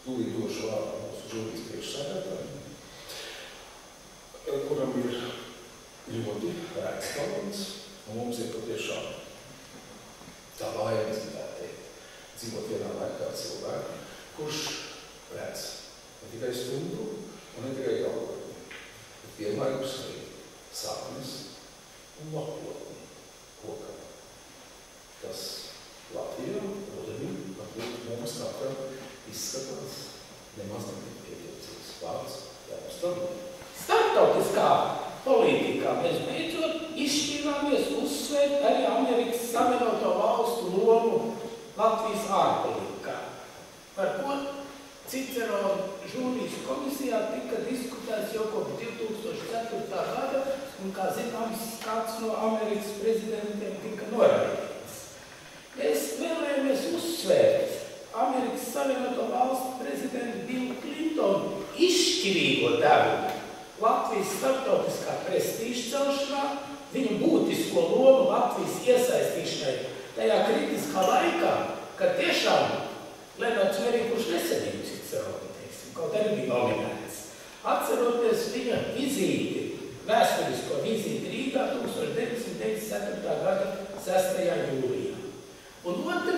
tūlīt došu vārdu mūsu žūrijas priekšsēdētājiem, kuram ir ļoti rēts talants, un mums ir patiešām tā vājums, tā teikt, dzīvot vienā laikā cilvēku, kurš redz ne tikai stundu un ne tikai galvotni, bet vienlaikus arī saknes un nākotni kokā. Tas Latvijā, rudenī, varbūt mums katram izskatās nemaz netik pietilcīgs vārds Jānis Todors. Starptautiskā politikā mēs beidzot izšķīrāmies uzsvērt arī Amerikas Savienoto Valstu lomu Latvijas ārpolitikā, par ko Cicerona žūrijas komisijā tika diskutēts jau kopš 2004. gada, un, kā zināms, kāds no Amerikas prezidentiem tika noraidīts. Mēs vēlējamies uzsvērt Amerikas Savienoto Valstu prezidentu Billu Klintonu izšķirīgo devumu Latvijas starptautiskā prestīža celšanā, viņu būtisko lomu Latvijas iesaistīšanai tajā kritiskā laikā, kad tiešām Lenards Merī, kurš nesenību Ciceroni, kaut arī bija nominēts. Atceroties viņa vizīti, vēsturisko vizīti Rīgā 1994. gada 6. jūlijā. Un otra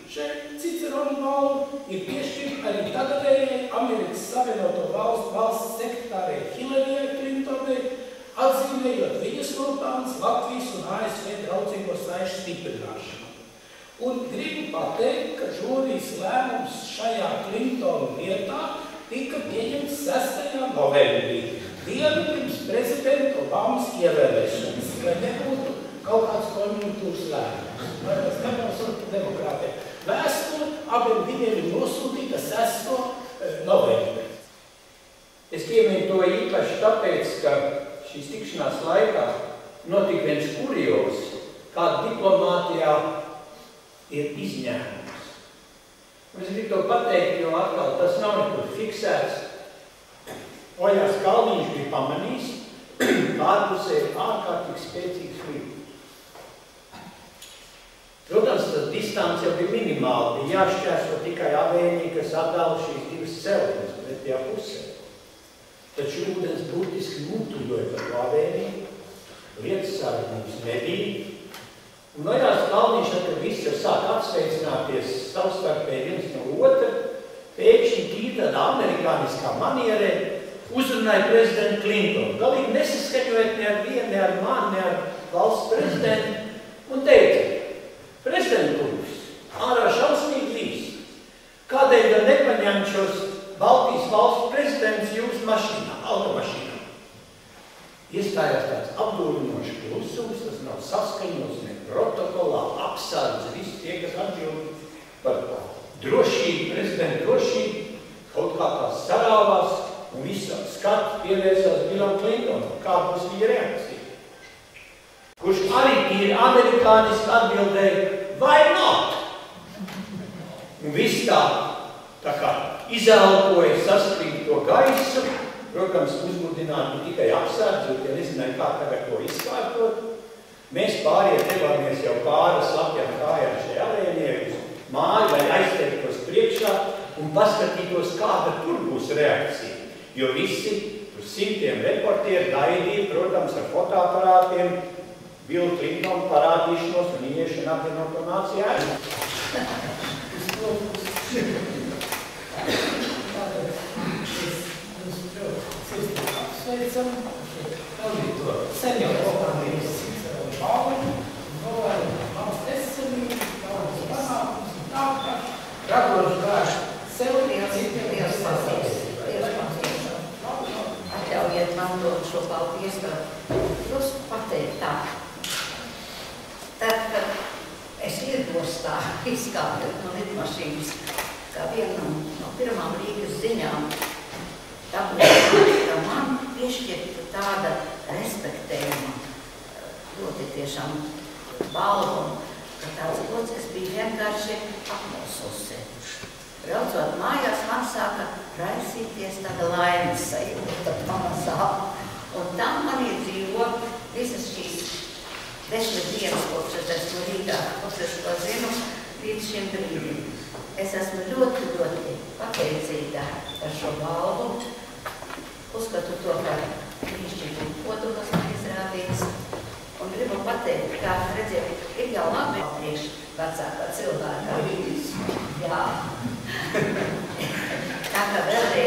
šeit Cicerona balva ir piešķirta arī tagadējai Amerikas Savienoto valsts sekretārai Hillaryjai Clintonai, atzīmējot viņas nopelnus Latvijas un ASV draudzīgo saišu stiprināšanu. Un gribu pateikt, ka žūrijas lēmums šajā Clintona lietā tika pieņemts 6. novembrī, dienu pirms prezidenta Obamas ievēlēšanas, lai nebūtu kaut kāds konjunktūras lēmums, vai tas nenosūta demokrātiem. Vēstule abiem viņiem ir nosūtīta 6. novembrī. Es pieminu to īpaši tāpēc, ka šīs tikšanās laikā notika viens kurjos, kāda diplomātijā ir izņēmums. Un es gribu to pateikt, jo atkal tas nav nekur fiksēts. Ojārs Kalniņš bija pamanījis, ārpusē ir ārkārtīgi spēcīgs līgums. Protams, tas distance jau bija minimāli, bija jāšķērso tikai avēnī, kas atdala šīs divas celtnes pretējā pusē. Taču ūdens būtiski mutuļoja par avēnī, lietas sargi mums nebija. Un Ojārs Kalniņš, kad visi jau sāk atsveicināties savstarpēji viens no otra, pēkšņi tīri tādā amerikāniskā manierē uzrunāja prezidentu Clintonu. Galīgi nesaskaņojot ne ar vienu, ne ar mani, ne ar valsts prezidentu, un teica: prezidenta kungs, ārā šausmīgi līs. Kādēļ gan nepaņemt šos Baltijas valstu prezidentus jūsu mašīnā, automašīnā? Iestājās tāds apdūrinošs klusums, tas nav saskaņots ne protokolā, apsardz visi tie, kas atbild par drošību, prezidenta drošību, kaut kā tās sarāvās un visu skatu pievērsās Billam Clintonam. Kāda būs viņa reakcija? Kurš arī tīri amerikāniski atbildēja: why not? Un viss tā kā izelpoja, saskrīt to gaisu, protams, uzmudināti tikai apsardzot, ja nezināja, kā tagad to izkārtot. Mēs pārējie devāmies jau pāri slapjām kājām šajā alēnē uz māju, lai aizteiktos priekšā un paskatītos, kāda tur būs reakcija. Jo visi tur simtiem reportieri gaidīja, protams, ar fotoaparātiem Billu Clintonu parādīšanos un ieiešanu apvienoto nāciju ēnu. Sveicam pelnīto senioru komandijas Ciceronu balvu, novēlu valsts esamību, daudz panākums un tā, ka radošu gāšu sev un citiem Atļaujiet man dot šo balvu iespēju. Jūs pateikt tā. Tad, kad es lidostā izkāpju no lidmašīnas, kā viena no pirmām Rīgas ziņām, ka man piešķirta tāda respektējuma, ļoti tiešām balvu, ka tāds process bija vienkārši apmulsusi. Braucot mājās, man sāka raisīties tāda laimes sajūta pamazām. Un tam man iedzīvo visas šīs 10 dienas, kopš es esmu Rīgā, kopš es to zinu, līdz šim brīdim. Es esmu ļoti, ļoti pateicīga par šo balvu. Uzskatu to par brīnišķīgu godu, kas man izrādīts. Un gribu pateikt, kā redziet, ir jau labi priekš vecākā cilvēkā. Jā. Tā kā vēlreiz